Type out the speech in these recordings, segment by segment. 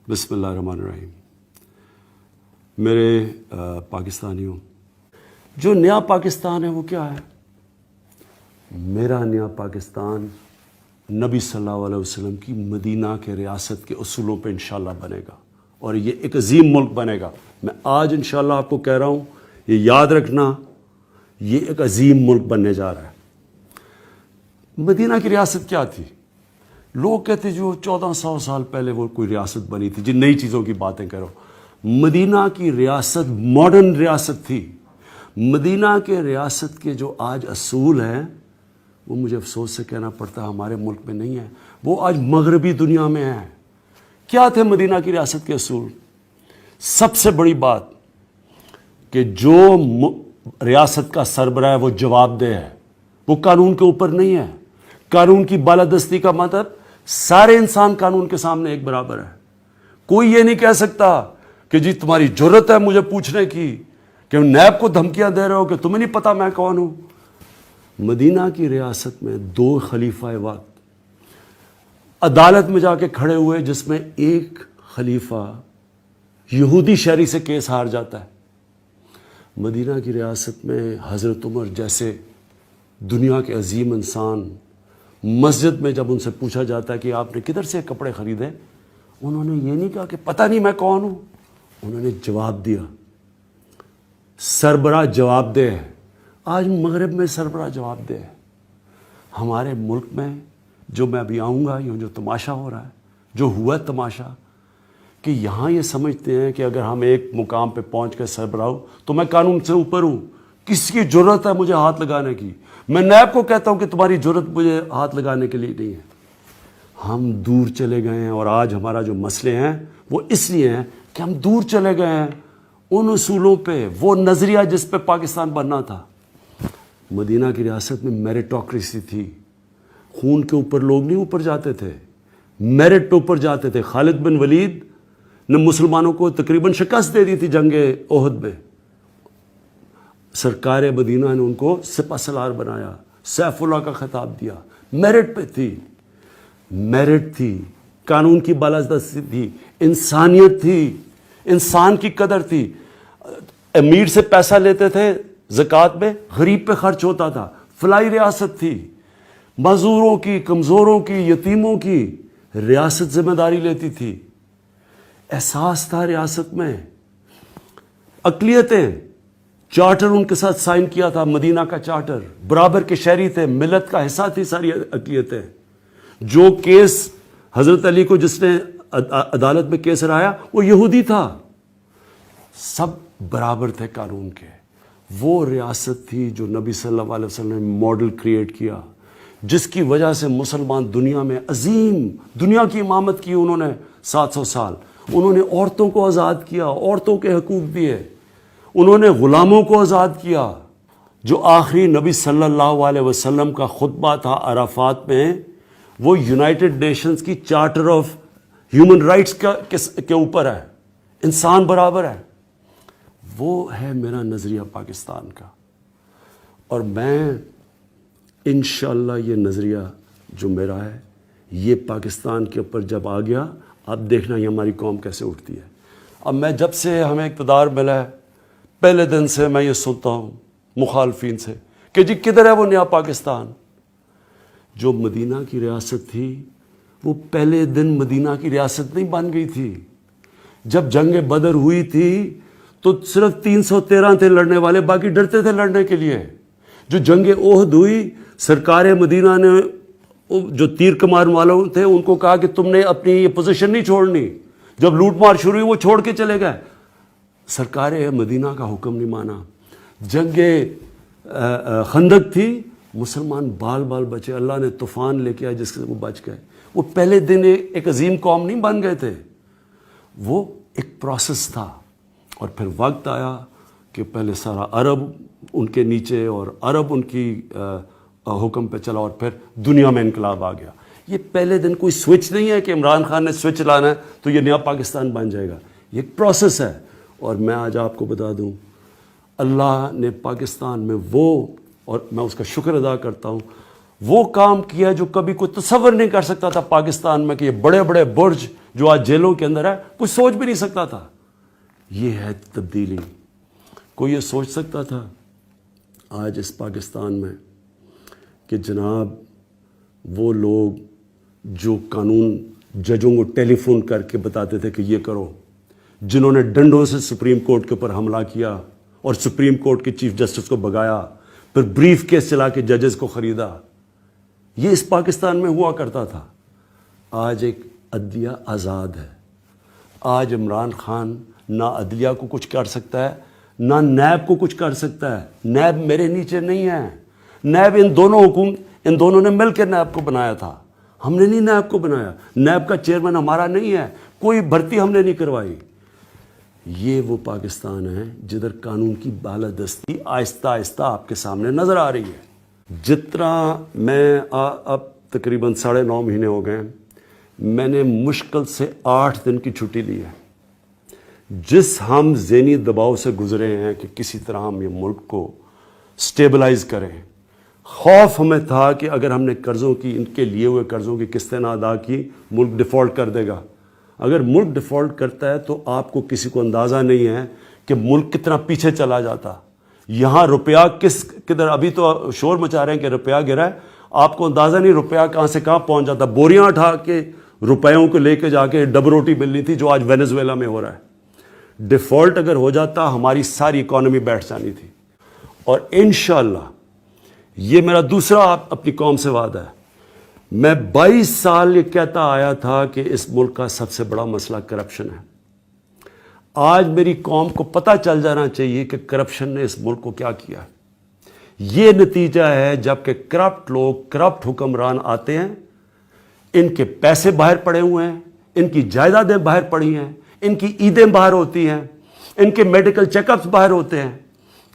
بسم اللہ الرحمن الرحیم۔ میرے پاکستانیوں، جو نیا پاکستان ہے وہ کیا ہے؟ میرا نیا پاکستان نبی صلی اللہ علیہ وسلم کی مدینہ کے ریاست کے اصولوں پہ انشاءاللہ بنے گا، اور یہ ایک عظیم ملک بنے گا۔ میں آج انشاءاللہ آپ کو کہہ رہا ہوں، یہ یاد رکھنا، یہ ایک عظیم ملک بننے جا رہا ہے۔ مدینہ کی ریاست کیا تھی؟ لوگ کہتے جو 1400 سال پہلے وہ کوئی ریاست بنی تھی، جن نئی چیزوں کی باتیں کرو۔ مدینہ کی ریاست ماڈرن ریاست تھی۔ مدینہ کے ریاست کے جو آج اصول ہیں وہ مجھے افسوس سے کہنا پڑتا ہے ہمارے ملک میں نہیں ہے، وہ آج مغربی دنیا میں ہیں۔ کیا تھے مدینہ کی ریاست کے اصول؟ سب سے بڑی بات کہ جو ریاست کا سربراہ ہے وہ جواب دہ ہے، وہ قانون کے اوپر نہیں ہے۔ قانون کی بالادستی کا مطلب سارے انسان قانون کے سامنے ایک برابر ہے۔ کوئی یہ نہیں کہہ سکتا کہ جی تمہاری جرت ہے مجھے پوچھنے کی کہ نیب کو دھمکیاں دے رہے ہو کہ تمہیں نہیں پتا میں کون ہوں۔ مدینہ کی ریاست میں 2 خلیفہ وقت عدالت میں جا کے کھڑے ہوئے، جس میں ایک خلیفہ یہودی شہری سے کیس ہار جاتا ہے۔ مدینہ کی ریاست میں حضرت عمر جیسے دنیا کے عظیم انسان مسجد میں جب ان سے پوچھا جاتا ہے کہ آپ نے کدھر سے کپڑے خریدے، انہوں نے یہ نہیں کہا کہ پتہ نہیں میں کون ہوں، انہوں نے جواب دیا۔ سربراہ جواب دہ ہے۔ آج مغرب میں سربراہ جواب دہ ہے۔ ہمارے ملک میں جو میں ابھی آؤں گا، یہ جو تماشا ہو رہا ہے، جو ہوا ہے تماشا، کہ یہاں یہ سمجھتے ہیں کہ اگر ہم ایک مقام پہ پہنچ کر سربراہ ہوں تو میں قانون سے اوپر ہوں، کس کی جرت ہے مجھے ہاتھ لگانے کی؟ میں نیب کو کہتا ہوں کہ تمہاری جرت مجھے ہاتھ لگانے کے لیے نہیں ہے۔ ہم دور چلے گئے ہیں، اور آج ہمارا جو مسئلے ہیں وہ اس لیے ہیں کہ ہم دور چلے گئے ہیں ان اصولوں پہ، وہ نظریہ جس پہ پاکستان بننا تھا۔ مدینہ کی ریاست میں میرٹوکریسی تھی۔ خون کے اوپر لوگ نہیں اوپر جاتے تھے، میرٹ پہ اوپر جاتے تھے۔ خالد بن ولید نے مسلمانوں کو تقریباً شکست دے دی تھی جنگ احد میں۔ سرکار مدینہ نے ان کو سپہ سالار بنایا، سیف اللہ کا خطاب دیا۔ میرٹ پہ تھی، میرٹ تھی، قانون کی بالادستی تھی، انسانیت تھی، انسان کی قدر تھی۔ امیر سے پیسہ لیتے تھے زکوٰۃ میں، غریب پہ خرچ ہوتا تھا۔ فلاحی ریاست تھی، معذوروں کی، کمزوروں کی، یتیموں کی ریاست ذمہ داری لیتی تھی۔ احساس تھا ریاست میں۔ اقلیتیں، چارٹر ان کے ساتھ سائن کیا تھا، مدینہ کا چارٹر، برابر کے شہری تھے، ملت کا حصہ تھی ساری اقلیتیں۔ جو کیس حضرت علی کو جس نے عدالت میں کیس ہرایا وہ یہودی تھا۔ سب برابر تھے قانون کے۔ وہ ریاست تھی جو نبی صلی اللہ علیہ وسلم نے ماڈل کریٹ کیا، جس کی وجہ سے مسلمان دنیا میں عظیم، دنیا کی امامت کی انہوں نے 700 سال۔ انہوں نے عورتوں کو آزاد کیا، عورتوں کے حقوق دیے، انہوں نے غلاموں کو آزاد کیا۔ جو آخری نبی صلی اللہ علیہ وسلم کا خطبہ تھا عرفات میں، وہ یونائٹڈ نیشنز کی چارٹر آف ہیومن رائٹس کے اوپر ہے، انسان برابر ہے۔ وہ ہے میرا نظریہ پاکستان کا، اور میں انشاءاللہ یہ نظریہ جو میرا ہے، یہ پاکستان کے اوپر جب آ گیا، اب دیکھنا یہ ہماری قوم کیسے اٹھتی ہے۔ اب میں جب سے ہمیں اقتدار ملا ہے، پہلے دن سے میں یہ سنتا ہوں مخالفین سے کہ جی کدھر ہے وہ نیا پاکستان؟ جو مدینہ کی ریاست تھی وہ پہلے دن مدینہ کی ریاست نہیں بن گئی تھی۔ جب جنگ بدر ہوئی تھی تو صرف 313 تھے لڑنے والے، باقی ڈرتے تھے لڑنے کے لیے۔ جو جنگ احد ہوئی، سرکار مدینہ نے جو تیر کمان والوں تھے ان کو کہا کہ تم نے اپنی یہ پوزیشن نہیں چھوڑنی۔ جب لوٹ مار شروع ہوئی وہ چھوڑ کے چلے گئے۔ سرکار مدینہ کا حکم نہیں مانا۔ جنگ خندق تھی، مسلمان بال بال بچے، اللہ نے طوفان لے کے آیا جس سے وہ بچ گئے۔ وہ پہلے دن ایک عظیم قوم نہیں بن گئے تھے، وہ ایک پروسیس تھا۔ اور پھر وقت آیا کہ پہلے سارا عرب ان کے نیچے اور عرب ان کی حکم پہ چلا، اور پھر دنیا میں انقلاب آ گیا۔ یہ پہلے دن کوئی سوئچ نہیں ہے کہ عمران خان نے سوئچ لانا ہے تو یہ نیا پاکستان بن جائے گا۔ یہ ایک پروسیس ہے۔ اور میں آج آپ کو بتا دوں، اللہ نے پاکستان میں وہ، اور میں اس کا شکر ادا کرتا ہوں، وہ کام کیا جو کبھی کوئی تصور نہیں کر سکتا تھا پاکستان میں، کہ یہ بڑے بڑے برج جو آج جیلوں کے اندر ہے، کوئی سوچ بھی نہیں سکتا تھا. یہ ہے تبدیلی. کوئی یہ سوچ سکتا تھا آج اس پاکستان میں کہ جناب وہ لوگ جو قانون ججوں کو ٹیلی فون کر کے بتاتے تھے کہ یہ کرو، جنہوں نے ڈنڈوں سے سپریم کورٹ کے اوپر حملہ کیا اور سپریم کورٹ کے چیف جسٹس کو بگایا، پھر بریف کیس چلا کے ججز کو خریدا، یہ اس پاکستان میں ہوا کرتا تھا. آج ایک عدلیہ آزاد ہے. آج عمران خان نہ عدلیہ کو کچھ کر سکتا ہے، نہ نیب کو کچھ کر سکتا ہے. نیب میرے نیچے نہیں ہے. نیب ان دونوں نے مل کے نیب کو بنایا تھا. ہم نے نہیں نیب کو بنایا. نیب کا چیئرمین ہمارا نہیں ہے. کوئی بھرتی ہم نے نہیں کروائی. یہ وہ پاکستان ہے جدھر قانون کی بالادستی آہستہ آہستہ آپ کے سامنے نظر آ رہی ہے. جتنا میں اب تقریباً 9.5 مہینے ہو گئے، میں نے مشکل سے 8 دن کی چھٹی لی ہے. جس ہم ذہنی دباؤ سے گزرے ہیں کہ کسی طرح ہم یہ ملک کو سٹیبلائز کریں، خوف ہمیں تھا کہ اگر ہم نے قرضوں کی، ان کے لیے ہوئے قرضوں کی قسطیں نہ ادا کی، ملک ڈیفالٹ کر دے گا. اگر ملک ڈیفالٹ کرتا ہے تو آپ کو کسی کو اندازہ نہیں ہے کہ ملک کتنا پیچھے چلا جاتا. یہاں روپیہ کدھر، ابھی تو شور مچا رہے ہیں کہ روپیہ گرا ہے، آپ کو اندازہ نہیں روپیہ کہاں سے کہاں پہنچ جاتا. بوریاں اٹھا کے روپیوں کو لے کے جا کے ڈب روٹی ملنی تھی، جو آج وینزویلا میں ہو رہا ہے. ڈیفالٹ اگر ہو جاتا ہماری ساری اکانومی بیٹھ جانی تھی. اور انشاءاللہ یہ میرا دوسرا اپنی قوم سے وعدہ ہے. میں 22 سال یہ کہتا آیا تھا کہ اس ملک کا سب سے بڑا مسئلہ کرپشن ہے. آج میری قوم کو پتہ چل جانا چاہیے کہ کرپشن نے اس ملک کو کیا کیا. یہ نتیجہ ہے جب کہ کرپٹ لوگ، کرپٹ حکمران آتے ہیں، ان کے پیسے باہر پڑے ہوئے ہیں، ان کی جائیدادیں باہر پڑی ہیں، ان کی عیدیں باہر ہوتی ہیں، ان کے میڈیکل چیک اپس باہر ہوتے ہیں.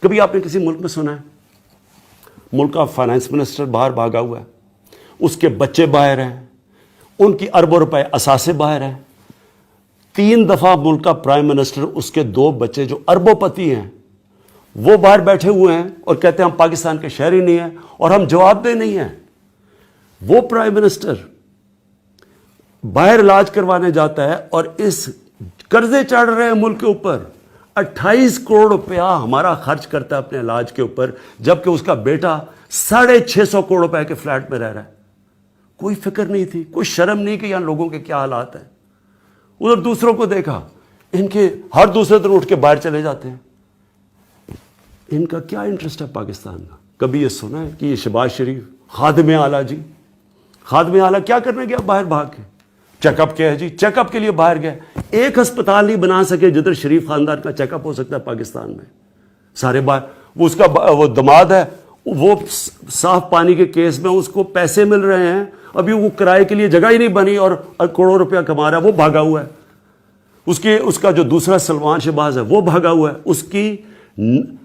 کبھی آپ نے کسی ملک میں سنا ہے ملک کا فائنانس منسٹر باہر بھاگا ہوا ہے، اس کے بچے باہر ہیں، ان کی اربوں روپے اثاثے باہر ہیں. 3 دفعہ ملک کا پرائم منسٹر، اس کے 2 بچے جو اربوں پتی ہیں، وہ باہر بیٹھے ہوئے ہیں اور کہتے ہیں ہم پاکستان کے شہری نہیں ہیں اور ہم جواب دہ نہیں ہیں. وہ پرائم منسٹر باہر علاج کروانے جاتا ہے اور اس قرضے چڑھ رہے ہیں ملک کے اوپر. 28 کروڑ روپیہ ہمارا خرچ کرتا ہے اپنے علاج کے اوپر، جبکہ اس کا بیٹا 650 کروڑ روپے کے فلیٹ میں رہ رہا ہے. کوئی فکر نہیں تھی، کوئی شرم نہیں کہ یہاں لوگوں کے کیا حالات ہیں. ادھر دوسروں کو دیکھا، ان کے ہر دوسرے دن اٹھ کے باہر چلے جاتے ہیں. ان کا کیا انٹرسٹ ہے پاکستان کا؟ کبھی یہ سنا ہے کہ یہ شہباز شریف خادم اعلیٰ، جی خادم اعلیٰ کیا کرنے گیا باہر بھاگ کے؟ چیک اپ کیا ہے جی؟ چیک اپ کے لیے باہر گئے. ایک ہسپتال نہیں بنا سکے جدھر شریف خاندان کا چیک اپ ہو سکتا ہے پاکستان میں. سارے باہر. وہ اس کا وہ دماد ہے، وہ صاف پانی کے کیس میں اس کو پیسے مل رہے ہیں، ابھی وہ کرائے کے لیے جگہ ہی نہیں بنی اور کروڑوں روپیہ کما رہا ہے، وہ بھاگا ہوا ہے. اس کا جو دوسرا سلمان شہباز ہے وہ بھاگا ہوا ہے. اس کی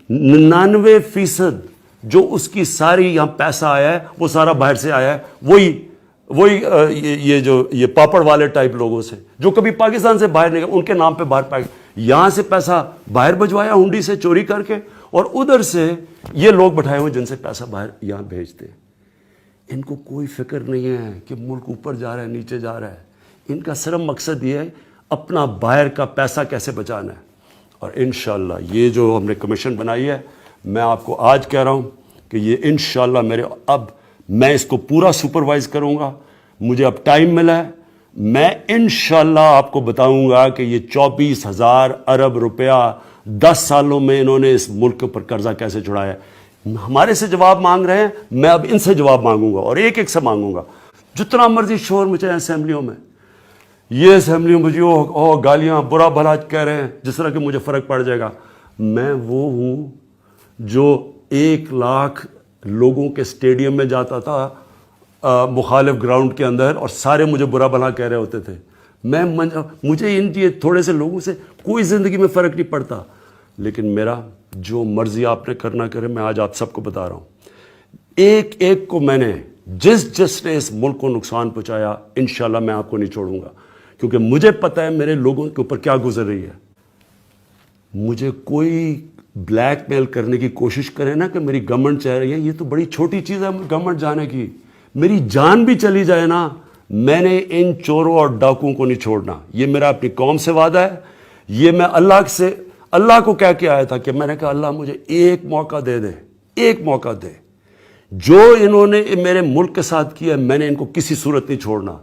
99% جو اس کی ساری یہاں پیسہ آیا ہے وہ سارا باہر سے آیا ہے. وہی یہ پاپڑ والے ٹائپ لوگوں سے جو کبھی پاکستان سے باہر نہیں گئے، ان کے نام پہ باہر پائے. یہاں سے پیسہ باہر بھجوایا ہنڈی سے چوری کر کے، اور ادھر سے یہ لوگ بٹھائے ہوئے جن سے پیسہ باہر یہاں بھیجتے ہیں. ان کو کوئی فکر نہیں ہے کہ ملک اوپر جا رہا ہے نیچے جا رہا ہے. ان کا صرف مقصد یہ ہے اپنا باہر کا پیسہ کیسے بچانا ہے. اور انشاءاللہ یہ جو ہم نے کمیشن بنائی ہے، میں آپ کو آج کہہ رہا ہوں کہ یہ انشاءاللہ اب میں اس کو پورا سپروائز کروں گا. مجھے اب ٹائم ملا ہے، میں انشاءاللہ آپ کو بتاؤں گا کہ یہ 24,000 ارب روپیہ 10 سالوں میں انہوں نے اس ملک کے اوپر قرضہ کیسے چھڑایا ہے. ہمارے سے جواب مانگ رہے ہیں، میں اب ان سے جواب مانگوں گا اور ایک ایک سے مانگوں گا. جتنا مرضی شور مچائیں اسمبلیوں میں، یہ اسمبلیوں میں جو گالیاں برا بھلا کہہ رہے ہیں جس طرح کہ مجھے فرق پڑ جائے گا. میں وہ ہوں جو 1 لاکھ لوگوں کے سٹیڈیم میں جاتا تھا مخالف گراؤنڈ کے اندر اور سارے مجھے برا بھلا کہہ رہے ہوتے تھے. مجھے ان تھوڑے سے لوگوں سے کوئی زندگی میں فرق نہیں پڑتا. لیکن میرا جو مرضی آپ نے کرنا کرے، میں آج آپ سب کو بتا رہا ہوں. ایک ایک کو میں نے جس نے اس ملک کو نقصان پہنچایا، انشاءاللہ میں آپ کو نہیں چھوڑوں گا، کیونکہ مجھے پتہ ہے میرے لوگوں کے اوپر کیا گزر رہی ہے. مجھے کوئی بلیک میل کرنے کی کوشش کرے نا کہ میری گورنمنٹ چاہ رہی ہے، یہ تو بڑی چھوٹی چیز ہے گورنمنٹ جانے کی. میری جان بھی چلی جائے نا، میں نے ان چوروں اور ڈاکوؤں کو نہیں چھوڑنا. یہ میرا اپنی قوم سے وعدہ ہے. یہ میں اللہ کو کہہ کے آیا تھا کہ میں نے کہا اللہ مجھے ایک موقع دے دے, ایک موقع دے. جو انہوں نے میرے ملک کے ساتھ کیا میں نے ان کو کسی صورت نہیں چھوڑنا.